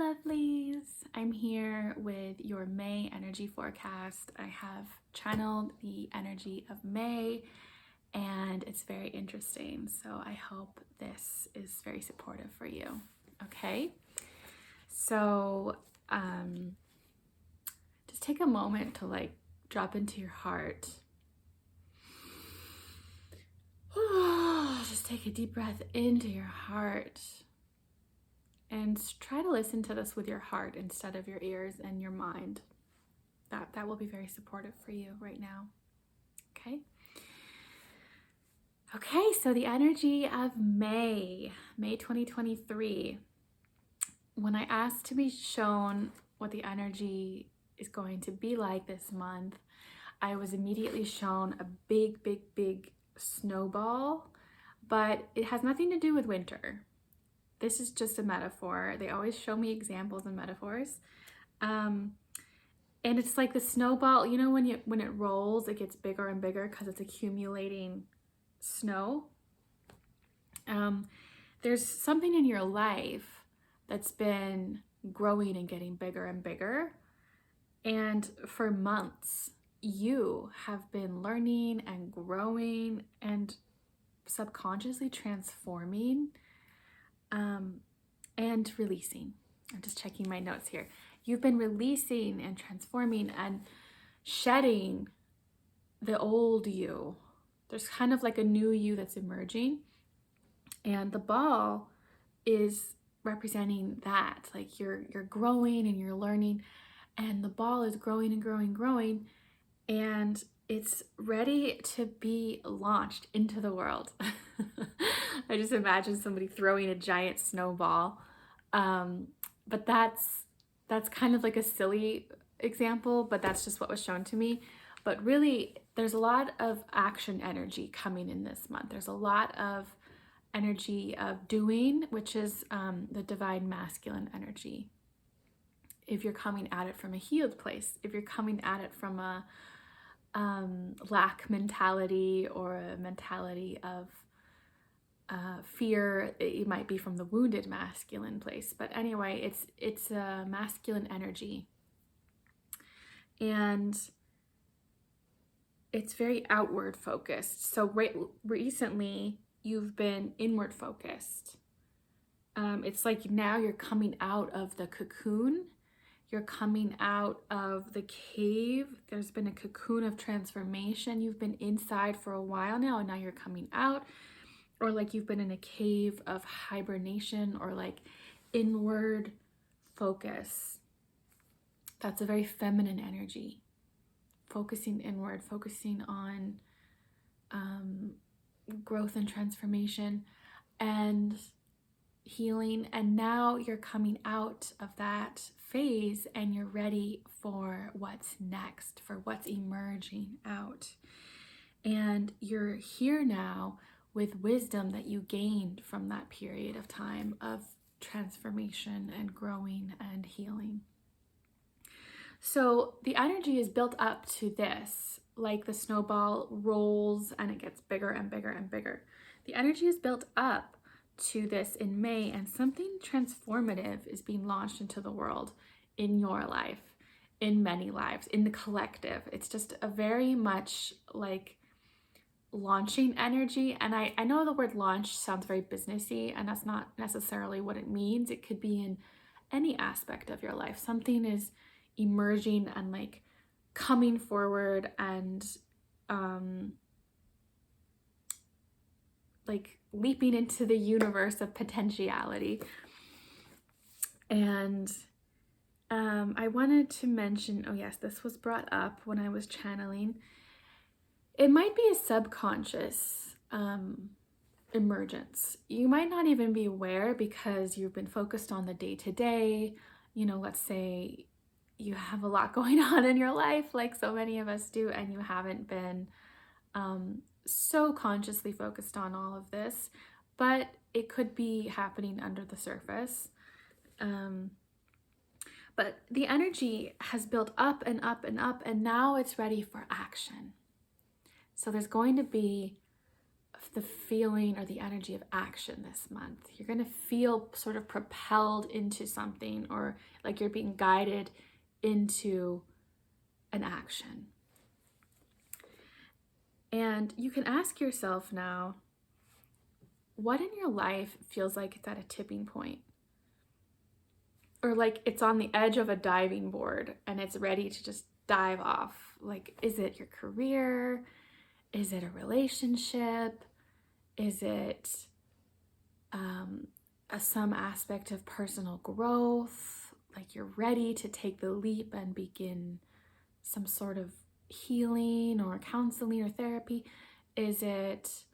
lovelies. I'm here with your May energy forecast. I have channeled the energy of May and it's very interesting. So I hope this is very supportive for you. Okay. So just take a moment to drop into your heart. Just take a deep breath into your heart. And try to listen to this with your heart instead of your ears and your mind. That will be very supportive for you right now. Okay? Okay, so the energy of May 2023. When I asked to be shown what the energy is going to be like this month, I was immediately shown a big snowball, but it has nothing to do with winter. This is just a metaphor. They always show me examples and metaphors. And it's like the snowball, you know, when it rolls, it gets bigger and bigger because it's accumulating snow. There's something in your life that's been growing and getting bigger and bigger. And for months, you have been learning and growing and subconsciously transforming and releasing. I'm just checking my notes here. You've been releasing and transforming and shedding the old you. There's kind of like a new you that's emerging. And the ball is representing that. Like you're growing and you're learning, and the ball is growing and growing, and it's ready to be launched into the world. I just imagine somebody throwing a giant snowball. But that's kind of like a silly example, but that's just what was shown to me. But really, there's a lot of action energy coming in this month. There's a lot of energy of doing, which is the divine masculine energy. If you're coming at it from a healed place, if you're coming at it from a lack mentality or a mentality of fear, it might be from the wounded masculine place. But anyway, it's a masculine energy, and it's very outward focused. So recently you've been inward focused. It's like now you're coming out of the cocoon. You're coming out of the cave. There's been a cocoon of transformation. You've been inside for a while now, and now you're coming out. Or like you've been in a cave of hibernation or like inward focus. That's a very feminine energy. Focusing inward, focusing on growth and transformation and healing. And now you're coming out of that phase and you're ready for what's next, for what's emerging out. And you're here now with wisdom that you gained from that period of time of transformation and growing and healing. So the energy is built up to this, like the snowball rolls and it gets bigger and bigger and bigger. The energy is built up to this in May, and something transformative is being launched into the world in your life, in many lives, in the collective. It's just a very much like launching energy. And I know the word launch sounds very businessy, and that's not necessarily what it means. It could be in any aspect of your life. Something is emerging and like coming forward and like leaping into the universe of potentiality. And I wanted to mention, oh yes, this was brought up when I was channeling. It might be a subconscious emergence. You might not even be aware because you've been focused on the day-to-day. You know, let's say you have a lot going on in your life, like so many of us do, and you haven't been so consciously focused on all of this, but it could be happening under the surface. But the energy has built up and up and up, and now it's ready for action. So there's going to be the feeling or the energy of action this month. You're going to feel sort of propelled into something, or like you're being guided into an action. And you can ask yourself now, what in your life feels like it's at a tipping point? Or like it's on the edge of a diving board and it's ready to just dive off. Like, is it your career? Is it a relationship? Is it some aspect of personal growth? Like you're ready to take the leap and begin some sort of healing or counseling or therapy? Is it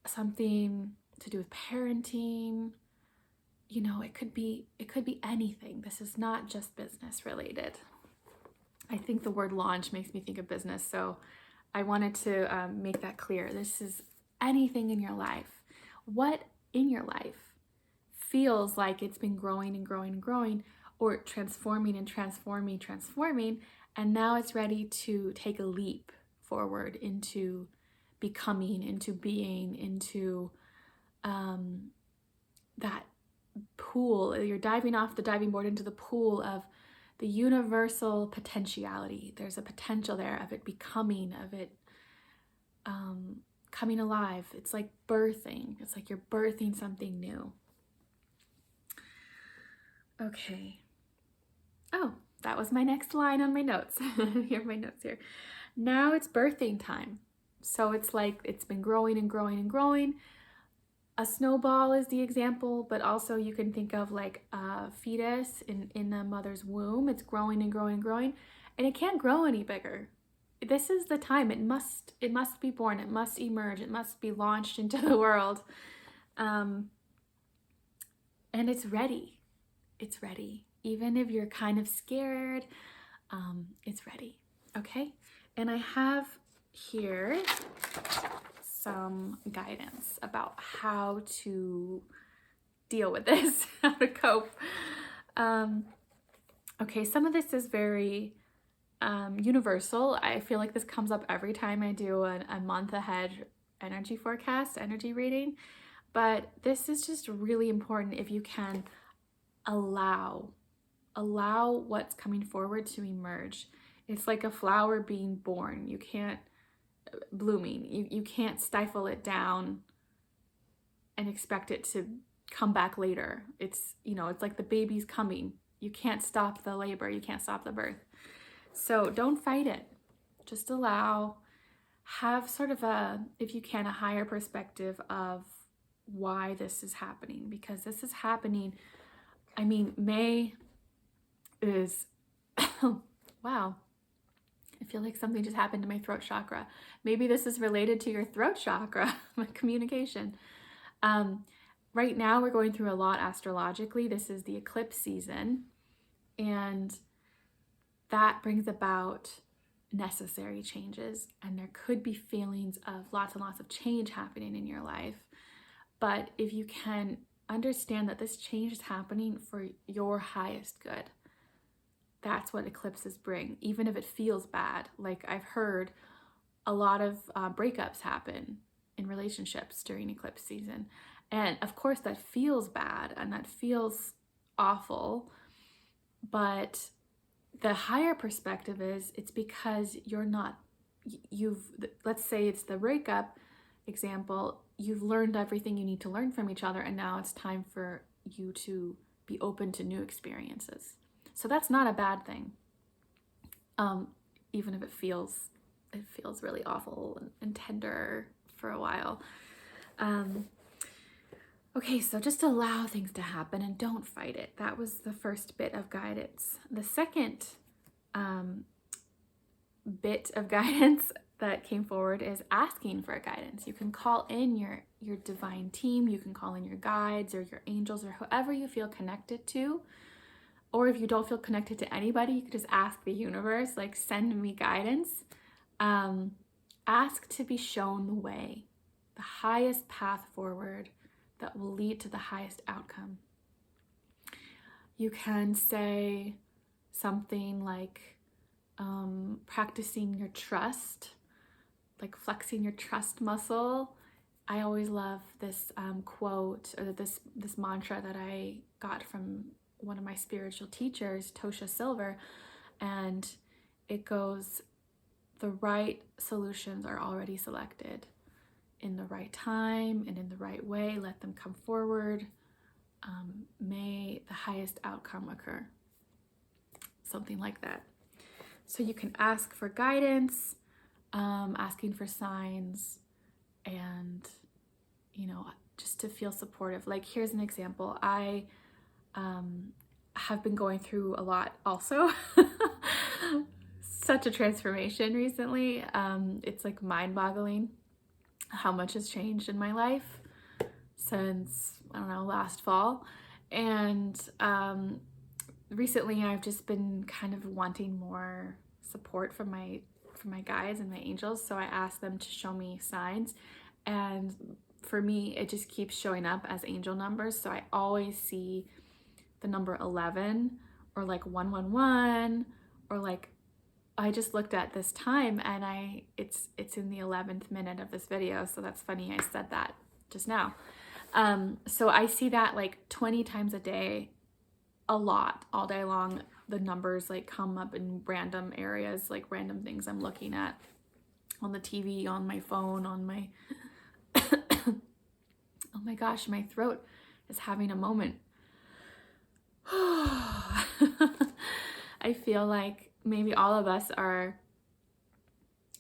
something to do with parenting? You know, it could be anything. This is not just business related. I think the word launch makes me think of business, so I wanted to make that clear. This is anything in your life. What in your life feels like it's been growing and growing and growing, or transforming and transforming, and now it's ready to take a leap forward into becoming, into being, into that pool. You're diving off the diving board into the pool of the universal potentiality. There's a potential there of it becoming, of it coming alive. It's like birthing. It's like you're birthing something new. Okay. Oh, that was my next line on my notes. Here are my notes here. Now it's birthing time. So it's like it's been growing and growing and growing. A snowball is the example, but also you can think of like a fetus in the mother's womb. It's growing and growing and growing, and it can't grow any bigger. This is the time. It must be born. It must emerge. It must be launched into the world. And it's ready. It's ready. Even if you're kind of scared, it's ready. Okay? And I have here some guidance about how to deal with this, how to cope. Okay, some of this is very universal. I feel like this comes up every time I do a month ahead energy forecast, energy reading, but this is just really important if you can allow what's coming forward to emerge. It's like a flower being born. You can't blooming. You can't stifle it down and expect it to come back later. It's, you know, it's like the baby's coming. You can't stop the labor. You can't stop the birth. So don't fight it. Just allow, have sort of if you can, a higher perspective of why this is happening, because this is happening. I mean, May is, wow. I feel like something just happened to my throat chakra. Maybe this is related to your throat chakra, communication. Right now we're going through a lot astrologically. This is the eclipse season, and that brings about necessary changes, and there could be feelings of lots and lots of change happening in your life. But if you can understand that this change is happening for your highest good, that's what eclipses bring, even if it feels bad. Like I've heard a lot of breakups happen in relationships during eclipse season. And of course that feels bad and that feels awful. But the higher perspective is it's because let's say it's the breakup example, you've learned everything you need to learn from each other, and now it's time for you to be open to new experiences. So that's not a bad thing, even if it feels really awful and tender for a while. Okay, so just allow things to happen and don't fight it. That was the first bit of guidance. The second bit of guidance that came forward is asking for guidance. You can call in your divine team. You can call in your guides or your angels or whoever you feel connected to. Or if you don't feel connected to anybody, you could just ask the universe, like, send me guidance. Ask to be shown the way, the highest path forward that will lead to the highest outcome. You can say something like practicing your trust, like flexing your trust muscle. I always love this quote, or this mantra that I got from one of my spiritual teachers, Tosha Silver, and it goes, the right solutions are already selected in the right time and in the right way. Let them come forward. May the highest outcome occur. Something like that. So you can ask for guidance, asking for signs, and, you know, just to feel supportive. Like, here's an example. I have been going through a lot also. Such a transformation recently. It's like mind-boggling how much has changed in my life since, I don't know, last fall. And recently I've just been kind of wanting more support from my guides and my angels. So I asked them to show me signs. And for me, it just keeps showing up as angel numbers. So I always see the number 11 or like 111, or like, I just looked at this time and it's in the 11th minute of this video. So that's funny, I said that just now. So I see that like 20 times a day, a lot, all day long. The numbers like come up in random areas, like random things I'm looking at on the TV, on my phone, on my, oh my gosh, my throat is having a moment. I feel like maybe all of us are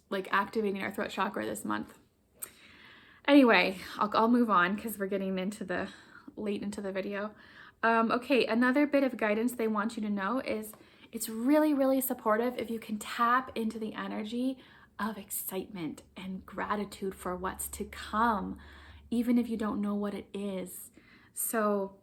like activating our throat chakra this month. Anyway, I'll move on because we're getting into late into the video. Okay, another bit of guidance they want you to know is it's really, really supportive if you can tap into the energy of excitement and gratitude for what's to come, even if you don't know what it is. So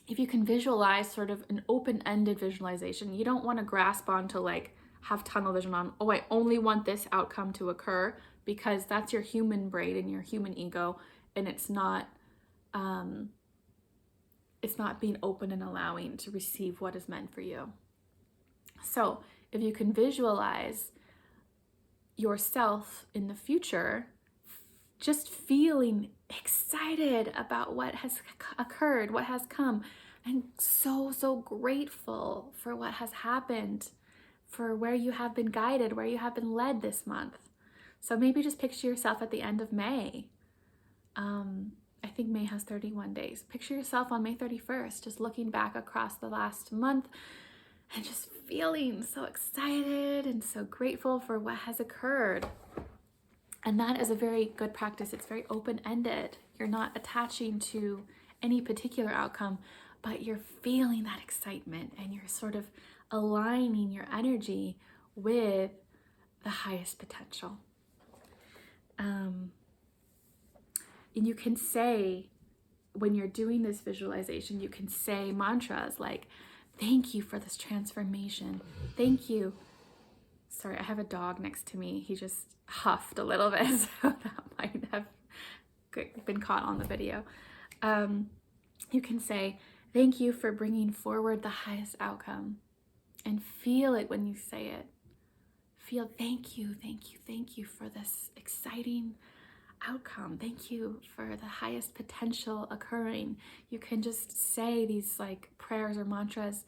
if you can visualize sort of an open-ended visualization, you don't want to grasp onto like have tunnel vision on, oh, I only want this outcome to occur, because that's your human brain and your human ego, and it's not being open and allowing to receive what is meant for you. So if you can visualize yourself in the future, just feeling excited about what has occurred, what has come, and so grateful for what has happened, for where you have been guided, where you have been led this month. So maybe just picture yourself at the end of May. I think May has 31 days. Picture yourself on May 31st, just looking back across the last month and just feeling so excited and so grateful for what has occurred. And that is a very good practice. It's very open-ended. You're not attaching to any particular outcome, but you're feeling that excitement and you're sort of aligning your energy with the highest potential. And you can say, when you're doing this visualization, you can say mantras like, thank you for this transformation. Thank you. Sorry, I have a dog next to me. He just huffed a little bit, so that might have been caught on the video. You can say, thank you for bringing forward the highest outcome, and feel it when you say it. Feel, thank you for this exciting outcome. Thank you for the highest potential occurring. You can just say these like prayers or mantras,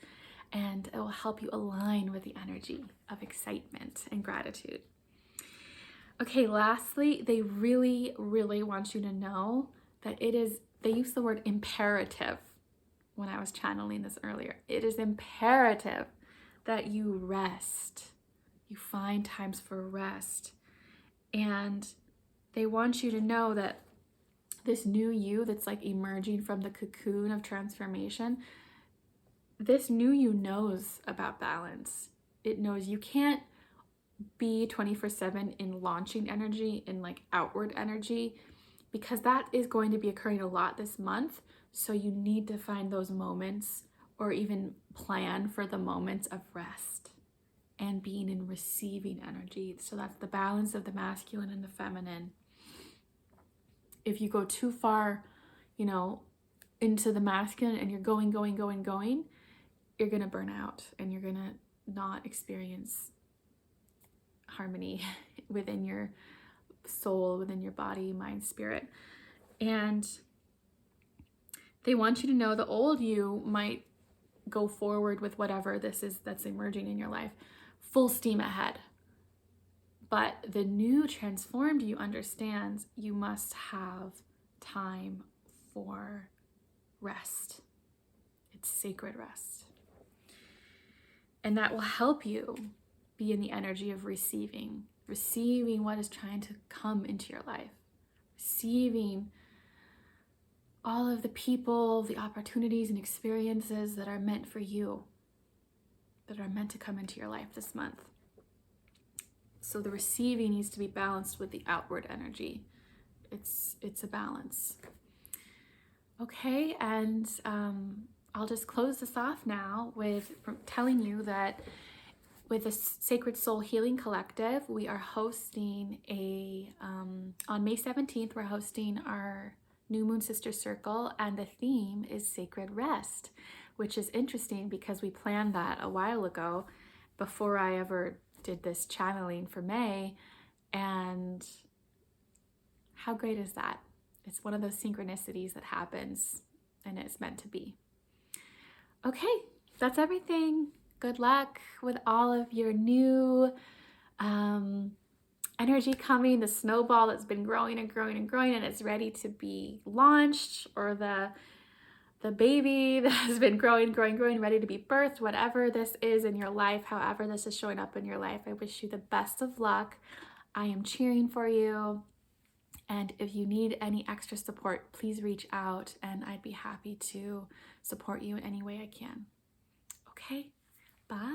and it will help you align with the energy of excitement and gratitude. Okay, lastly, they really want you to know that they use the word imperative when I was channeling this earlier. It is imperative that you rest. You find times for rest. And they want you to know that this new you that's like emerging from the cocoon of transformation, this new you knows about balance. It knows you can't be 24/7 in launching energy, in like outward energy, because that is going to be occurring a lot this month. So you need to find those moments, or even plan for the moments of rest and being in receiving energy. So that's the balance of the masculine and the feminine. If you go too far, into the masculine and you're going, you're going to burn out and you're going to not experience harmony within your soul within your body, mind, spirit. And they want you to know the old you might go forward with whatever this is that's emerging in your life, full steam ahead. But the new transformed you understands you must have time for rest. It's sacred rest. And that will help you be in the energy of receiving what is trying to come into your life, receiving all of the people, the opportunities and experiences that are meant for you, that are meant to come into your life this month. So the receiving needs to be balanced with the outward energy. It's a balance. Okay, and I'll just close this off now with telling you that with the Sacred Soul Healing Collective, we are hosting on May 17th, we're hosting our New Moon Sister Circle, and the theme is Sacred Rest, which is interesting because we planned that a while ago before I ever did this channeling for May. And how great is that? It's one of those synchronicities that happens and it's meant to be. Okay, that's everything. Good luck with all of your new energy coming, the snowball that's been growing and growing and growing and it's ready to be launched, or the baby that has been growing, ready to be birthed, whatever this is in your life, however this is showing up in your life. I wish you the best of luck. I am cheering for you. And if you need any extra support, please reach out and I'd be happy to support you in any way I can. Okay, bye.